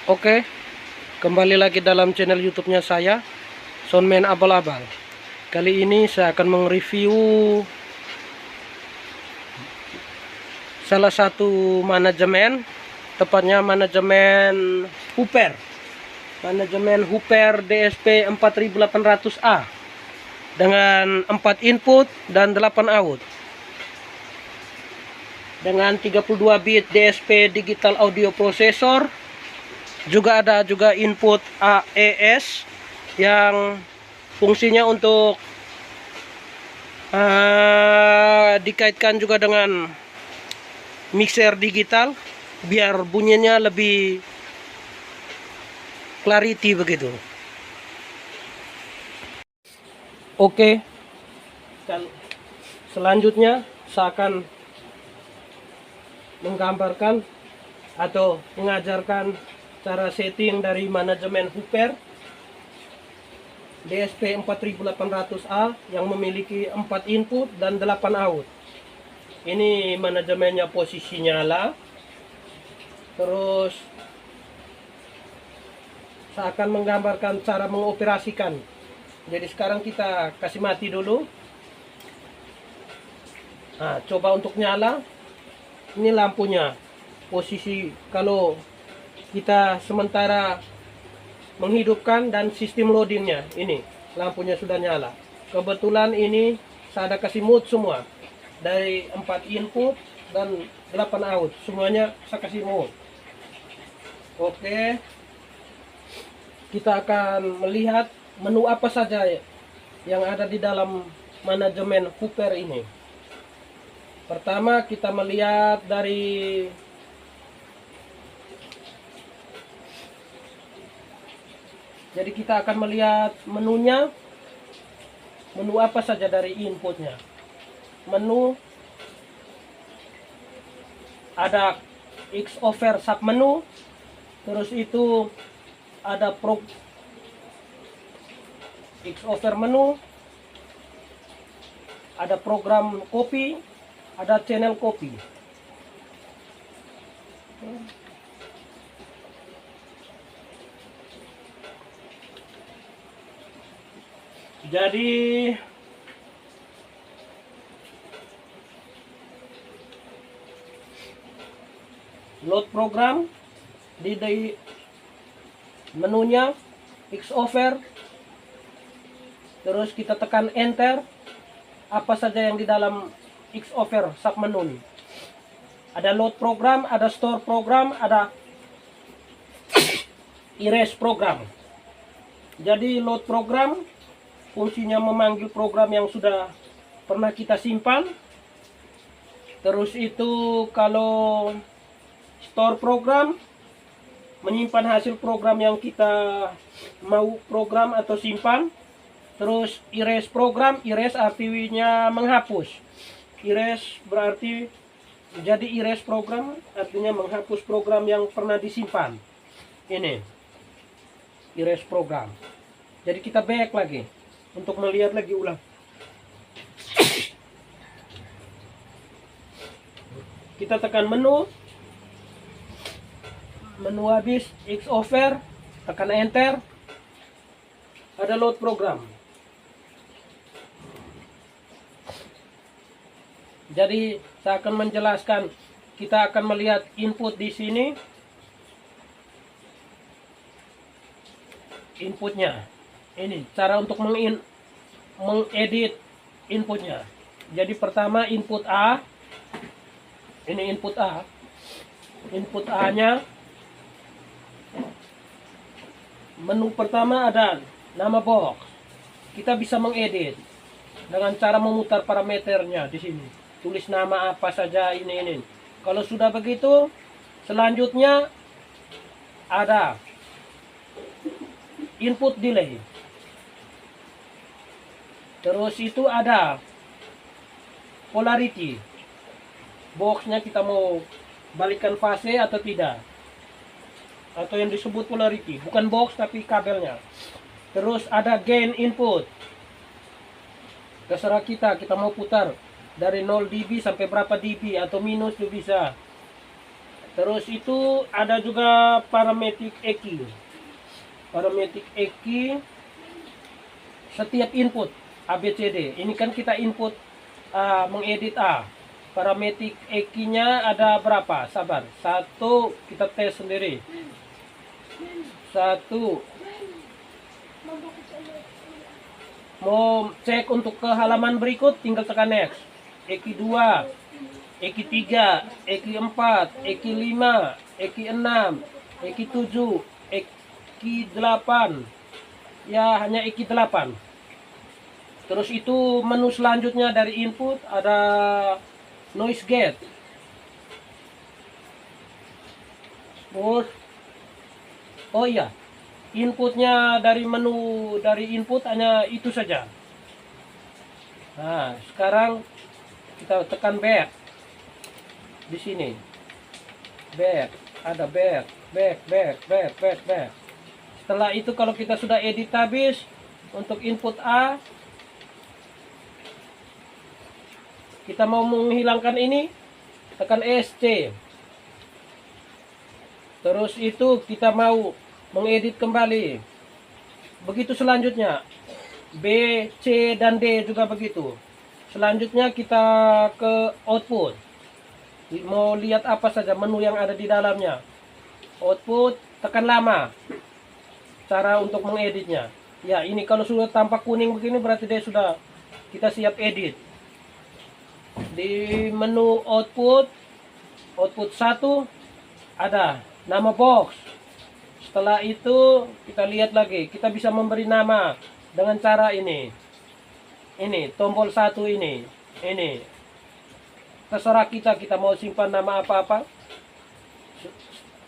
Oke, kembali lagi dalam channel YouTube-nya saya, Soundman Abal-Abal. Kali ini saya akan mereview salah satu manajemen, tepatnya manajemen Hooper. Manajemen Hooper DSP 4800A dengan 4 input dan 8 out. Dengan 32 bit DSP digital audio processor. Juga ada input AES yang fungsinya untuk dikaitkan juga dengan mixer digital biar bunyinya lebih clarity begitu. Oke, selanjutnya saya akan menggambarkan atau mengajarkan cara setting dari manajemen Hooper DSP 4800A yang memiliki 4 input dan 8 out. Ini manajemennya, posisi nyala. Terus saya akan menggambarkan cara mengoperasikan. Jadi sekarang kita kasih mati dulu. Nah, coba untuk nyala. Ini lampunya. Posisi kalau kita sementara menghidupkan dan sistem loadingnya, ini lampunya sudah nyala. Kebetulan ini saya ada kasih mode semua dari 4 input dan 8 out, semuanya saya kasih mode. Oke, kita akan melihat menu apa saja yang ada di dalam manajemen Hooper ini. Pertama kita melihat dari Jadi kita akan melihat menunya, menu apa saja dari inputnya. Menu ada X over sub menu, terus itu ada X over menu, ada program copy, ada channel copy. Jadi load program di menunya X over, terus kita tekan enter, apa saja yang di dalam X over sub menu. Ada load program, ada store program, ada erase program. Jadi load program fungsinya memanggil program yang sudah pernah kita simpan. Terus itu kalau store program menyimpan hasil program yang kita mau program atau simpan. Terus erase program, erase artinya menghapus. Erase berarti jadi erase program artinya menghapus program yang pernah disimpan. Ini erase program. Jadi kita back lagi untuk melihat lagi ulang. Kita tekan menu habis X over, tekan enter, ada load program. Jadi saya akan menjelaskan, kita akan melihat input di sini, inputnya. Ini cara untuk mengedit inputnya. Jadi pertama input A, ini input A. Input A-nya, menu pertama ada nama box. Kita bisa mengedit dengan cara memutar parameternya di sini. Tulis nama apa saja ini. Kalau sudah begitu, selanjutnya ada input delay. Terus itu ada polarity. Boxnya kita mau balikan fase atau tidak. Atau yang disebut polarity. Bukan box tapi kabelnya. Terus ada gain input. Terserah kita mau putar dari 0 dB sampai berapa dB atau minus juga bisa. Terus itu ada juga parametric EQ. Parametric EQ setiap input ABCD. Ini kan kita input mengedit A. Parametric EQ-nya ada berapa? Sabar. Satu kita tes sendiri. Satu. Mau cek untuk ke halaman berikut, tinggal tekan next. EQ 2, EQ 3, EQ 4, EQ 5, EQ 6, EQ 7, EQ 8. Ya, hanya EQ 8. Terus itu menu selanjutnya dari input ada noise gate. Terus, oh iya, inputnya dari menu dari input hanya itu saja. Nah, sekarang kita tekan back di sini. Back, ada back. Setelah itu kalau kita sudah edit habis untuk input A, kita mau menghilangkan ini, tekan SC. Terus itu kita mau mengedit kembali. Begitu selanjutnya. B, C, dan D juga begitu. Selanjutnya kita ke output. Mau lihat apa saja menu yang ada di dalamnya. Output, tekan lama. Cara untuk mengeditnya. Ya, ini kalau sudah tampak kuning begini berarti dia sudah kita siap edit. Di menu output 1 ada nama box. Setelah itu kita lihat lagi, kita bisa memberi nama dengan cara ini. Ini tombol 1 ini. Terserah kita mau simpan nama apa-apa.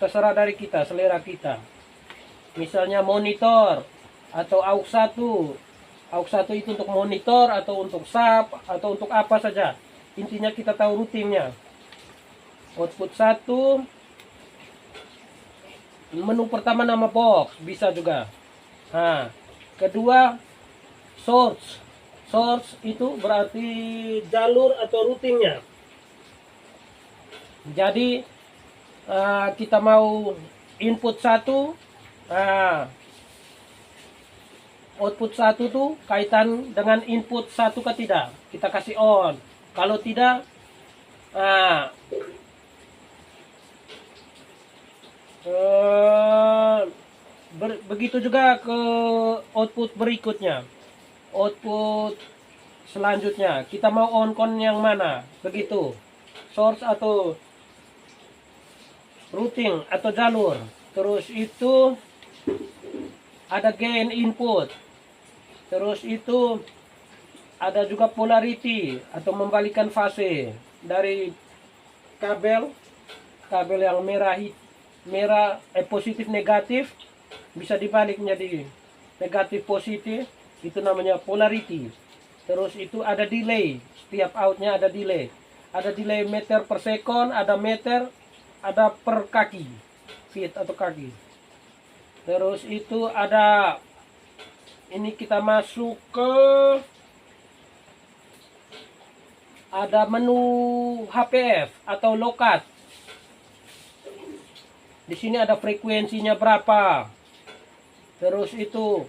Terserah dari kita, selera kita. Misalnya monitor atau aux 1. Aux 1 itu untuk monitor atau untuk sub atau untuk apa saja. Intinya kita tahu routingnya. Output 1. Menu pertama nama box, bisa juga. Nah, kedua source. Source itu berarti jalur atau routingnya. Jadi kita mau input 1. Output 1 tuh kaitan dengan input 1 ke tidak. Kita kasih on. Kalau tidak, begitu juga ke output berikutnya. Output selanjutnya kita mau on con yang mana, begitu, source atau routing atau jalur. Terus itu ada gain input. Terus itu ada juga polarity atau membalikan fase dari kabel yang merah positif negatif bisa dibalik menjadi negatif positif, itu namanya polarity. Terus itu ada delay, setiap outnya ada delay. Ada delay meter per second, ada meter, ada per kaki, feet atau kaki. Terus itu ada, ini kita masuk ke ada menu HPF atau lokat. Di sini ada frekuensinya berapa. Terus itu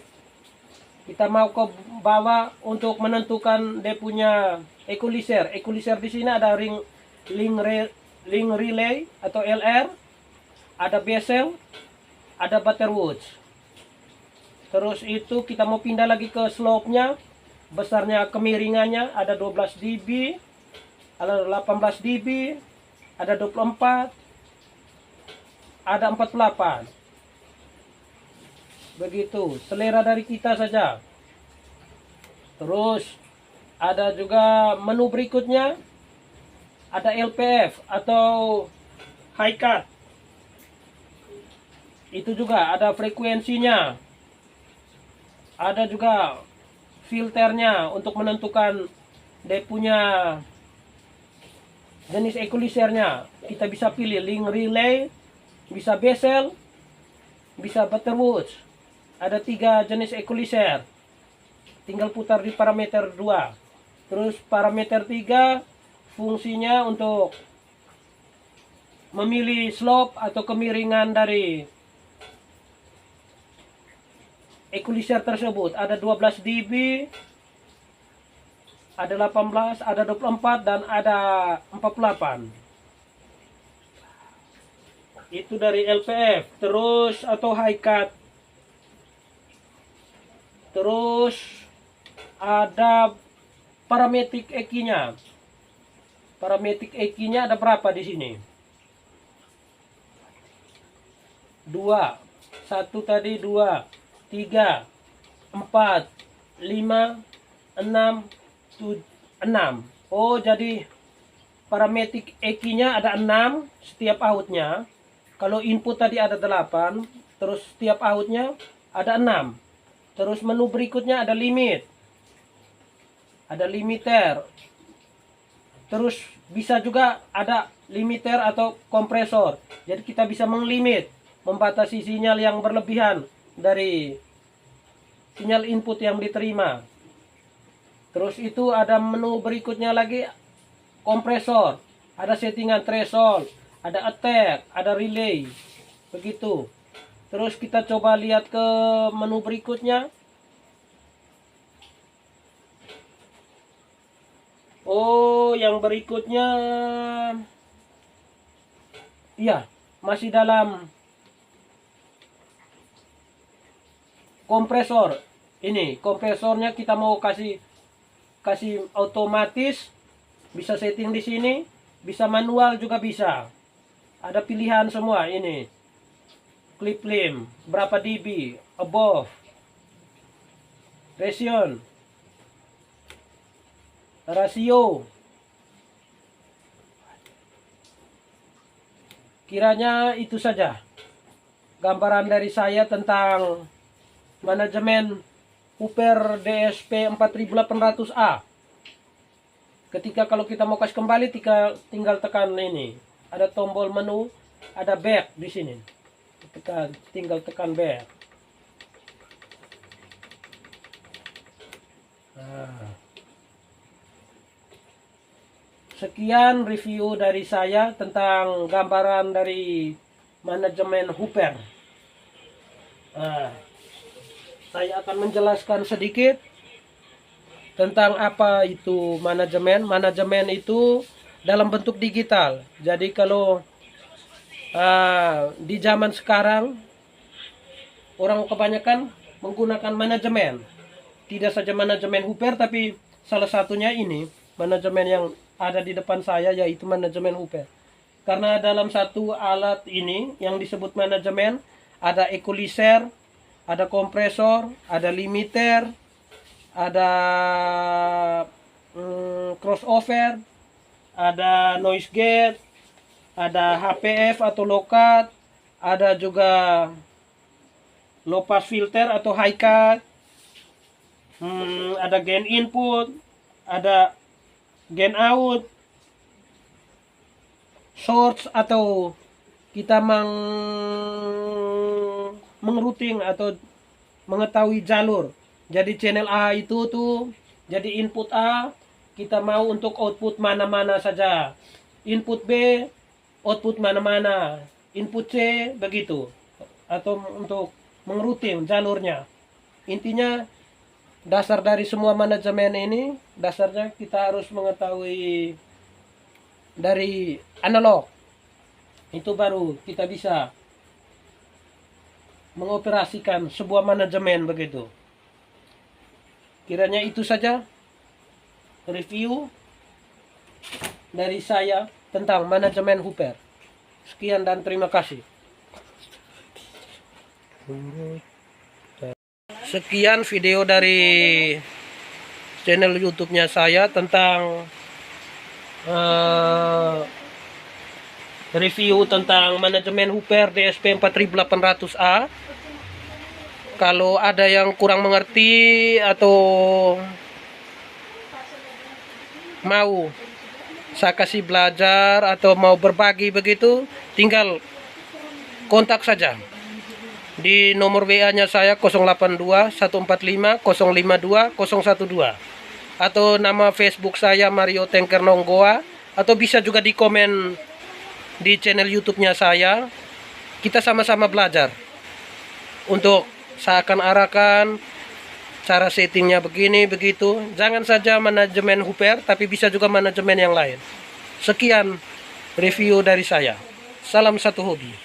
kita mau ke bawah untuk menentukan dia punya equalizer. Equalizer di sini ada link relay atau LR, ada bezel, ada Butterworth. Terus itu kita mau pindah lagi ke slope-nya, besarnya kemiringannya ada 12 dB, ada 18 dB, ada 24, ada 48. Begitu, selera dari kita saja. Terus ada juga menu berikutnya, ada LPF atau high cut. Itu juga ada frekuensinya. Ada juga filternya untuk menentukan dia punya jenis equalizernya. Kita bisa pilih link relay, bisa bezel, bisa Butterworth. Ada 3 jenis equalizer. Tinggal putar di parameter 2. Terus parameter 3 fungsinya untuk memilih slope atau kemiringan dari equalizer tersebut. Ada 12 dB, ada 18, ada 24, dan ada 48. Itu dari LPF. Terus atau high cut. Terus ada parametric EQ-nya. Parametric EQ-nya ada berapa di sini? 2. 1 tadi 2, 3, 4, 5, 6, 6. Oh, jadi parametric EQ-nya ada 6 setiap outnya. Kalau input tadi ada 8, terus setiap outnya ada 6. Terus menu berikutnya ada limit. Ada limiter. Terus bisa juga ada limiter atau kompresor. Jadi kita bisa menglimit, membatasi sinyal yang berlebihan dari sinyal input yang diterima. Terus itu ada menu berikutnya lagi, kompresor. Ada settingan threshold, ada attack, ada relay. Begitu. Terus kita coba lihat ke menu berikutnya. Oh, yang berikutnya, iya, masih dalam kompresor. Ini kompresornya kita mau kasih otomatis, bisa setting di sini, bisa manual juga bisa. Ada pilihan semua ini. Clip limb, berapa dB, above, rasio. Kiranya itu saja gambaran dari saya tentang manajemen Hooper DSP 4800A. Ketika kalau kita mau kasih kembali, tinggal tekan ini. Ada tombol menu, ada back di sini. Tinggal tekan back. Nah. Sekian review dari saya tentang gambaran dari manajemen Hooper. Nah, saya akan menjelaskan sedikit tentang apa itu manajemen. Manajemen itu dalam bentuk digital. Jadi kalau di zaman sekarang orang kebanyakan menggunakan manajemen. Tidak saja manajemen Hooper, tapi salah satunya ini manajemen yang ada di depan saya, yaitu manajemen Hooper. Karena dalam satu alat ini yang disebut manajemen ada equalizer, ada kompresor, ada limiter, ada crossover, ada noise gate, ada HPF atau low cut, ada juga low pass filter atau high cut, ada gain input, ada gain out, source atau kita mengrouting atau mengetahui jalur. Jadi channel A itu tuh jadi input A, kita mau untuk output mana-mana saja. Input B, output mana-mana. Input C, begitu. Atau untuk mengrouting jalurnya. Intinya dasar dari semua manajemen ini, dasarnya kita harus mengetahui dari analog. Itu baru kita bisa mengoperasikan sebuah manajemen begitu. Kiranya itu saja review dari saya tentang manajemen Hooper. Sekian dan terima kasih. Sekian video dari channel YouTube-nya saya tentang review tentang manajemen Hooper DSP 4800A. Kalau ada yang kurang mengerti atau mau saya kasih belajar atau mau berbagi begitu, tinggal kontak saja di nomor WA-nya saya 082 145 052 012 atau nama Facebook saya Mario Tengker Nonggoa, atau bisa juga di komen di channel YouTube-nya saya. Kita sama-sama belajar untuk seakan-akan cara settingnya begini begitu. Jangan saja manajemen Hooper, tapi bisa juga manajemen yang lain. Sekian review dari saya. Salam satu hobi.